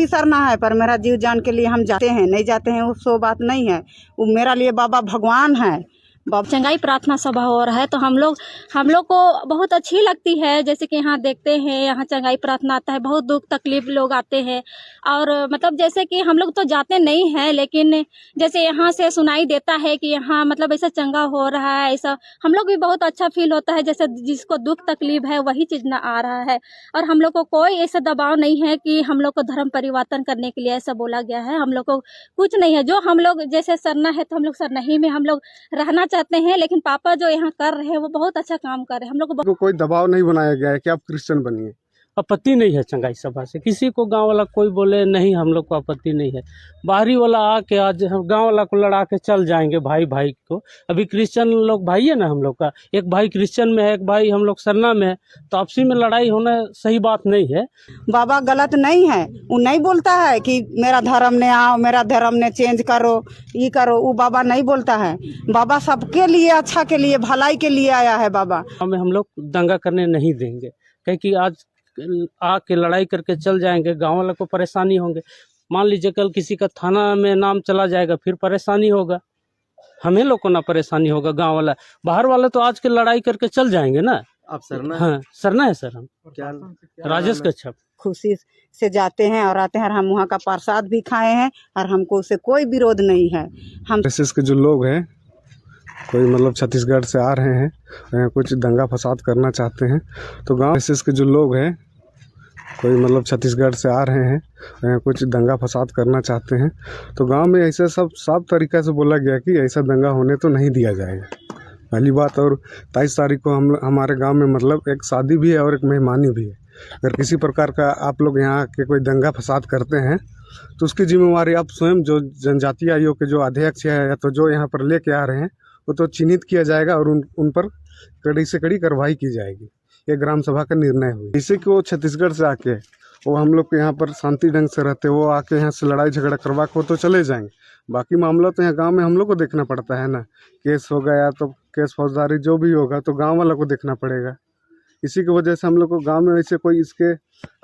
ही सरना है, पर मेरा जीव जान के लिए हम जाते हैं, नहीं जाते हैं वो सो बात नहीं है। वो मेरा लिए बाबा भगवान है। चंगाई प्रार्थना सभा हो रहा है तो हम लोग को बहुत अच्छी लगती है। जैसे कि यहाँ देखते हैं, यहाँ चंगाई प्रार्थना आता है, बहुत दुख तकलीफ लोग आते हैं। और मतलब जैसे कि हम लोग तो जाते नहीं हैं, लेकिन जैसे यहाँ से सुनाई देता है कि यहाँ मतलब ऐसा चंगा हो रहा है, ऐसा हम लोग भी बहुत अच्छा फील होता है। जैसे जिसको दुख तकलीफ है वही चीज न आ रहा है। और हम लोग को कोई ऐसा दबाव नहीं है कि हम लोग को धर्म परिवर्तन करने के लिए ऐसा बोला गया है। हम लोग को कुछ नहीं है। जो हम लोग जैसे सरना है तो हम लोग सरनही में हम लोग रहना चाहते हैं, लेकिन पापा जो यहाँ कर रहे हैं वो बहुत अच्छा काम कर रहे हैं। हम लोग को कोई दबाव नहीं बनाया गया है कि आप क्रिश्चियन बनिए। आपत्ति नहीं है चंगाई सभा से, किसी को गांव वाला कोई बोले नहीं, हम लोग को आपत्ति नहीं है। बाहरी वाला आके आज हम गांव वाला को लड़ा के चल जाएंगे भाई भाई को। अभी क्रिश्चियन लोग भाई है ना हम लोग का, एक भाई क्रिश्चियन में है, एक भाई हम लोग सरना में है, तो आपसी में लड़ाई होना सही बात नहीं है। बाबा गलत नहीं है, वो नहीं बोलता है कि मेरा धर्म ने आओ, मेरा धर्म ने चेंज करो, ये करो। वो बाबा नहीं बोलता है। बाबा सबके लिए, अच्छा के लिए, भलाई के लिए आया है बाबा। हमें हम लोग दंगा करने नहीं देंगे, क्योंकि आज आके लड़ाई करके चल जाएंगे, गांव वालों को परेशानी होंगे। मान लीजिए कल किसी का थाना में नाम चला जाएगा, फिर परेशानी होगा, हमें लोग को ना परेशानी होगा। गांव वाला, बाहर वाले तो आज के लड़ाई करके चल जाएंगे ना। आप सरना? हाँ सरना है सर। हम क्या राजेश कच्छप। खुशी से जाते हैं और आते हैं। और हम वहाँ का प्रसाद भी खाए हैं और हमको उससे कोई विरोध नहीं है। हम के जो लोग हैं, कोई मतलब छत्तीसगढ़ से आ रहे हैं, कुछ दंगा फसाद करना चाहते हैं, तो गांव के जो लोग हैं, कोई मतलब छत्तीसगढ़ से आ रहे हैं, कुछ दंगा फसाद करना चाहते हैं, तो गांव में ऐसे सब साफ तरीक़ा से बोला गया कि ऐसा दंगा होने तो नहीं दिया जाएगा, पहली बात। और 23 तारीख को हमारे गांव में मतलब एक शादी भी है और एक मेहमानी भी है। अगर किसी प्रकार का आप लोग यहाँ के कोई दंगा फसाद करते हैं तो उसकी जिम्मेवारी आप स्वयं, जो जनजातीय आयोग के जो अध्यक्ष है या तो जो यहाँ पर लेके आ रहे हैं, वो तो चिन्हित किया जाएगा और उन पर कड़ी से कड़ी कार्रवाई की जाएगी। ये ग्राम सभा का निर्णय हुआ। जैसे कि वो छत्तीसगढ़ से आके वो हम लोग के यहाँ पर शांति ढंग से रहते, वो आके यहाँ से लड़ाई झगड़ा करवा के वो तो चले जाएंगे। बाकी मामला तो यहाँ गांव में हम लोग को देखना पड़ता है ना। केस हो गया तो केस फौजदारी जो भी होगा तो गांव वालों को देखना पड़ेगा। इसी की वजह से हम लोग को गांव में वैसे कोई इसके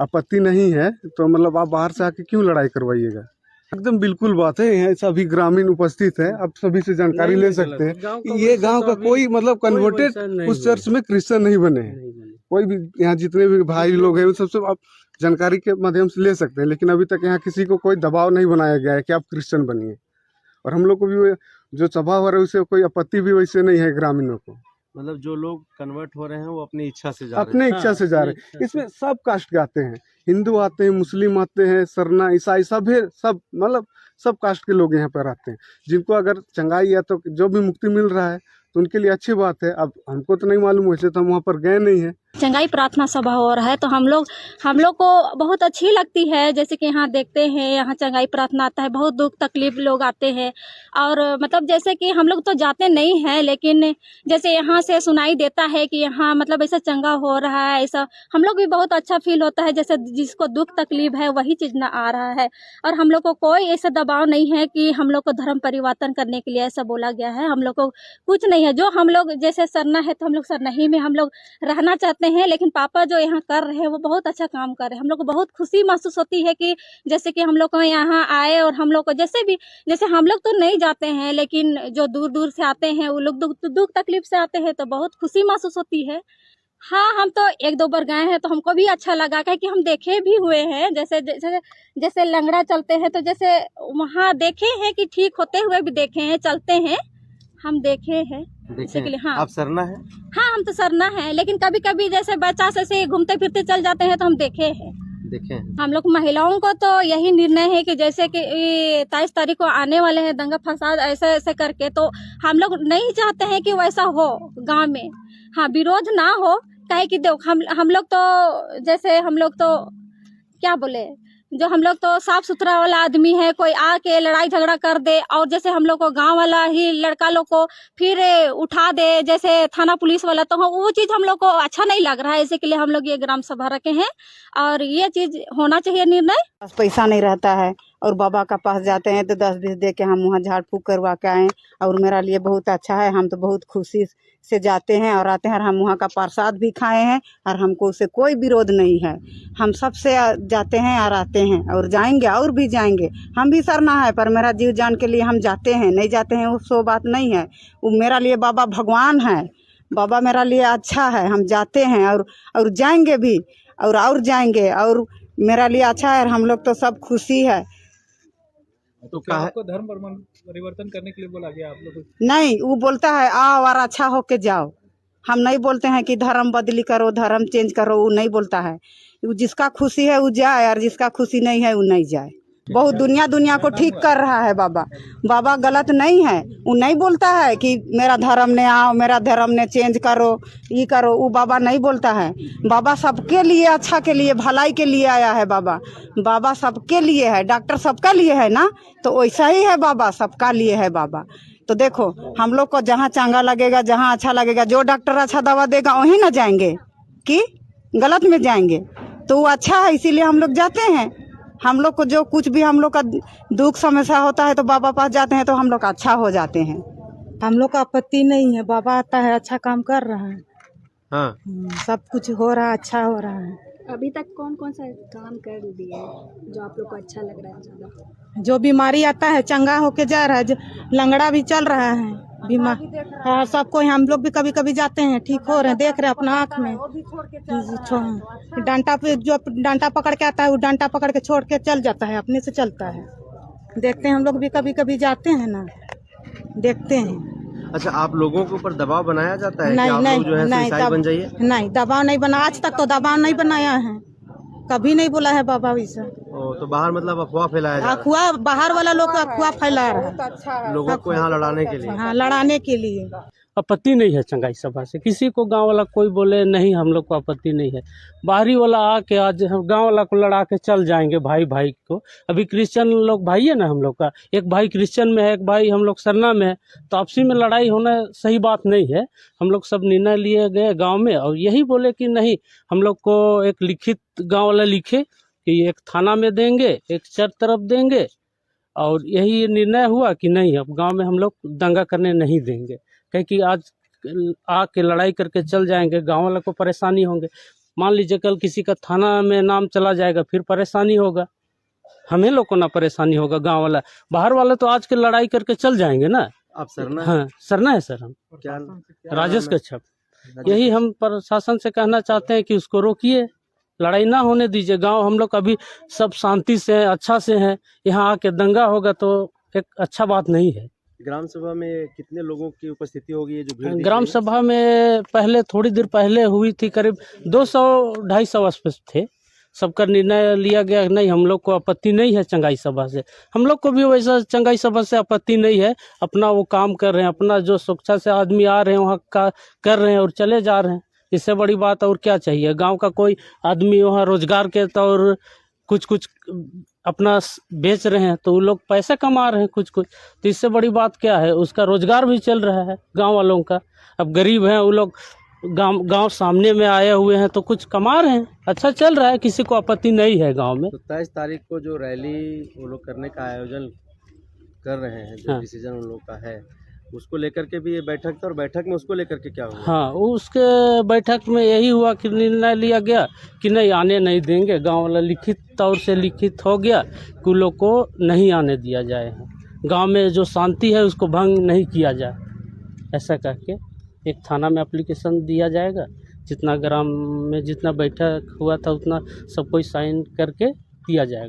आपत्ति नहीं है। तो मतलब आप बाहर से आके क्यों लड़ाई करवाइएगा? एकदम बिल्कुल बात है। यहाँ सभी ग्रामीण उपस्थित है, आप सभी से जानकारी ले सकते हैं। ये गांव का कोई मतलब कन्वर्टेड उस चर्च में क्रिश्चियन नहीं बने हैं। कोई भी यहाँ जितने भी भाई लोग हैं उन सबसे आप जानकारी के माध्यम से ले सकते हैं। लेकिन अभी तक यहाँ किसी को कोई दबाव नहीं बनाया गया है कि आप क्रिश्चियन बनिए। और हम लोग को भी जो सभा हो रहा है उससे कोई आपत्ति भी वैसे नहीं है ग्रामीणों को। मतलब जो लोग कन्वर्ट हो रहे हैं वो अपनी इच्छा से जा रहे हैं। अपने इच्छा से जा रहे हैं। इसमें सब कास्ट के आते हैं, हिंदू आते हैं, मुस्लिम आते हैं, सरना, ईसाई, सब है, सब मतलब सब कास्ट के लोग यहाँ पर आते हैं। जिनको अगर चंगाई या तो जो भी मुक्ति मिल रहा है तो उनके लिए अच्छी बात है। अब हमको तो नहीं मालूम, वैसे तो हम वहाँ पर गए नहीं हैं। चंगाई प्रार्थना सभा हो रहा है तो हम लोग को बहुत अच्छी लगती है। जैसे कि यहाँ देखते हैं, यहाँ चंगाई प्रार्थना आता है, बहुत दुख तकलीफ लोग आते हैं। और मतलब जैसे कि हम लोग तो जाते नहीं हैं, लेकिन जैसे यहाँ से सुनाई देता है कि यहाँ मतलब ऐसा चंगा हो रहा है, ऐसा हम लोग भी बहुत अच्छा फील होता है। जैसे जिसको दुख तकलीफ है वही चीज न आ रहा है। और हम लोग को कोई ऐसा दबाव नहीं है कि हम लोग को धर्म परिवर्तन करने के लिए ऐसा बोला गया है। हम लोग को कुछ नहीं है। जो हम लोग जैसे सरना है तो हम लोग सरनही में हम लोग रहना चाहते हैं, लेकिन पापा जो यहाँ कर रहे हैं वो बहुत अच्छा काम कर रहे हैं। हम लोग को बहुत खुशी महसूस होती है कि जैसे कि हम लोग को यहाँ आए। और हम लोग को जैसे हम लोग तो नहीं जाते हैं, लेकिन जो दूर दूर से आते हैं वो लोग दुख तकलीफ से आते हैं तो बहुत खुशी महसूस होती है। हाँ, हम तो 1-2 बार गए हैं तो हमको भी अच्छा लगा कि हम देखे भी हुए हैं। जैसे लंगड़ा चलते हैं तो जैसे वहाँ देखे हैं कि ठीक होते हुए भी देखे हैं, चलते हैं हम देखे हैं। देखे हैं। हाँ, आप सरना है? हाँ, हम तो सरना है, लेकिन कभी कभी जैसे बच्चा से घूमते फिरते चल जाते हैं तो हम देखे हैं। हम लोग महिलाओं को तो यही निर्णय है कि जैसे कि 23 तारीख को आने वाले हैं दंगा फसाद ऐसे करके, तो हम लोग नहीं चाहते हैं कि वैसा हो गांव में। हाँ, विरोध ना हो, काहे कि देखो हम लोग तो जैसे हम लोग तो क्या बोले, जो हम लोग तो साफ सुथरा वाला आदमी है। कोई आके लड़ाई झगड़ा कर दे और जैसे हम लोग को गांव वाला ही लड़का लोग को फिर उठा दे, जैसे थाना पुलिस वाला, तो वो चीज हम लोग को अच्छा नहीं लग रहा है। इसी के लिए हम लोग ये ग्राम सभा रखे हैं और ये चीज होना चाहिए निर्णय। पैसा नहीं रहता है और बाबा का पास जाते हैं तो 10-20 दे के हम वहाँ झाड़ फूँक करवा के आएँ और मेरा लिए बहुत अच्छा है। हम तो बहुत खुशी से जाते हैं और आते हैं और हम वहाँ का प्रसाद भी खाए हैं और हमको उससे कोई विरोध नहीं है। हम सबसे जाते हैं और आते हैं और जाएंगे और भी जाएंगे। हम भी सरना है पर मेरा जीव जान के लिए हम जाते हैं, नहीं जाते हैं वो बात नहीं है। वो मेरा लिए बाबा भगवान है, बाबा मेरा लिए अच्छा है। हम जाते हैं और जाएंगे भी और जाएंगे और मेरा लिए अच्छा है और हम लोग तो सब खुशी है। तो क्या आपको धर्म परिवर्तन करने के लिए बोला गया आप लोग को? नहीं, वो बोलता है आओ और अच्छा होके जाओ। हम नहीं बोलते हैं कि धर्म बदली करो, धर्म चेंज करो, वो नहीं बोलता है। वो जिसका खुशी है वो जाए और जिसका खुशी नहीं है वो नहीं जाए। बहुत दुनिया को ठीक कर रहा है बाबा। बाबा गलत नहीं है, वो नहीं बोलता है कि मेरा धर्म ने आओ, मेरा धर्म ने चेंज करो, ये करो, वो बाबा नहीं बोलता है। बाबा सबके लिए अच्छा के लिए भलाई के लिए आया है बाबा। बाबा सबके लिए है, डॉक्टर सबका लिए है ना, तो वैसा ही है बाबा, सबका लिए है बाबा। तो देखो हम लोग को जहाँ चंगा लगेगा, जहाँ अच्छा लगेगा, जो डॉक्टर अच्छा दवा देगा वहीं ना जाएंगे कि गलत में जाएंगे। तो वो अच्छा है इसीलिए हम लोग जाते हैं। हम लोग को जो कुछ भी हम लोग का दुख समस्या होता है तो बाबा पास जाते हैं तो हम लोग अच्छा हो जाते हैं। हम लोग का आपत्ति नहीं है, बाबा आता है, अच्छा काम कर रहा है। हाँ, सब कुछ हो रहा है, अच्छा हो रहा है। अभी तक कौन कौन सा काम कर दिए जो आप लोग को अच्छा लग रहा है ज़्यादा? जो बीमारी आता है चंगा होके जा रहा है, जो लंगड़ा भी चल रहा है, बीमार हाँ, सबको हम लोग भी कभी कभी जाते हैं, ठीक हो रहे हैं, देख रहे हैं अपना आँख में। डंडा पे जो डंडा पकड़ के आता है वो डंडा पकड़ के छोड़ के चल जाता है, अपने से चलता है। देखते हैं हम लोग भी कभी कभी जाते हैं ना, देखते हैं। अच्छा, आप लोगों के ऊपर दबाव बनाया जाता है कि नहीं आप नहीं लोग जो है नहीं, ईसाई बन जाइए? नहीं, दबाव नहीं बना, आज तक तो दबाव नहीं बनाया है, कभी नहीं बोला है बाबा वैसा। तो बाहर मतलब अफवाह फैलाया जा रहा अफवाह, बाहर वाला लोग अफवाह फैला रहा है लोगों को यहाँ लड़ाने के लिए। है, हाँ, लड़ाने के लिए। आपत्ति नहीं है चंगाई सभा से। किसी को गांव वाला कोई बोले नहीं, हम लोग को आपत्ति नहीं है। बाहरी वाला आके आज हम गांव वाला को लड़ा के चल जाएंगे, भाई भाई को। अभी क्रिश्चियन लोग भाई है ना हम लोग का, एक भाई क्रिश्चियन में है, एक भाई हम लोग सरना में है, तो आपसी में लड़ाई होना सही बात नहीं है। हम लोग सब निर्णय लिए गए गाँव में और यही बोले कि नहीं, हम लोग को एक लिखित गाँव वाला लिखे कि एक थाना में देंगे, एक चर्च तरफ देंगे, और यही निर्णय हुआ कि नहीं अब गांव में हम लोग दंगा करने नहीं देंगे। क्योंकि आज आके लड़ाई करके चल जाएंगे, गांव वालों को परेशानी होंगे। मान लीजिए कल किसी का थाना में नाम चला जाएगा, फिर परेशानी होगा, हमें लोग को ना परेशानी होगा। गांव वाला, बाहर वाले तो आज के लड़ाई करके चल जाएंगे ना। आप सरना? हाँ, सरना है सर, हम क्या राजेश कच्छप। यही हम प्रशासन से कहना चाहते हैं कि उसको रोकिए, लड़ाई ना होने दीजिए। गांव हम लोग अभी सब शांति से अच्छा से हैं, यहाँ आके दंगा होगा तो एक अच्छा बात नहीं है। ग्राम सभा में कितने लोगों की उपस्थिति होगी? ये जो भीड़ दिख ग्राम रही है? सभा में पहले थोड़ी देर पहले हुई थी, करीब 200-250 उपस्थित थे। सबका निर्णय लिया गया, नहीं हम लोग को आपत्ति नहीं है चंगाई सभा से। हम लोग को भी वैसा चंगाई सभा से आपत्ति नहीं है। अपना वो काम कर रहे हैं, अपना जो सुरक्षा से आदमी आ रहे हैं वहाँ का कर रहे हैं और चले जा रहे हैं। इससे बड़ी बात और क्या चाहिए? गांव का कोई आदमी वहाँ रोजगार के तौर कुछ अपना बेच रहे हैं तो वो लोग पैसे कमा रहे हैं कुछ, तो इससे बड़ी बात क्या है? उसका रोजगार भी चल रहा है गांव वालों का। अब गरीब हैं वो लोग, गांव सामने में आए हुए हैं तो कुछ कमा रहे हैं, अच्छा चल रहा है, किसी को आपत्ति नहीं है गांव में। तो 23 तारीख को जो रैली वो लोग करने का आयोजन कर रहे हैं, जो हाँ। डिसीजन उन लोग का है, उसको लेकर के भी ये बैठक था, और बैठक में उसको लेकर के क्या हुआ? हाँ, उसके बैठक में यही हुआ कि निर्णय लिया गया कि नहीं आने नहीं देंगे। गांव वाला लिखित तौर से लिखित हो गया कि लोग को नहीं आने दिया जाए, गांव में जो शांति है उसको भंग नहीं किया जाए, ऐसा करके एक थाना में एप्लीकेशन दिया जाएगा। जितना ग्राम में जितना बैठक हुआ था उतना सब कोई साइन करके दिया जाएगा।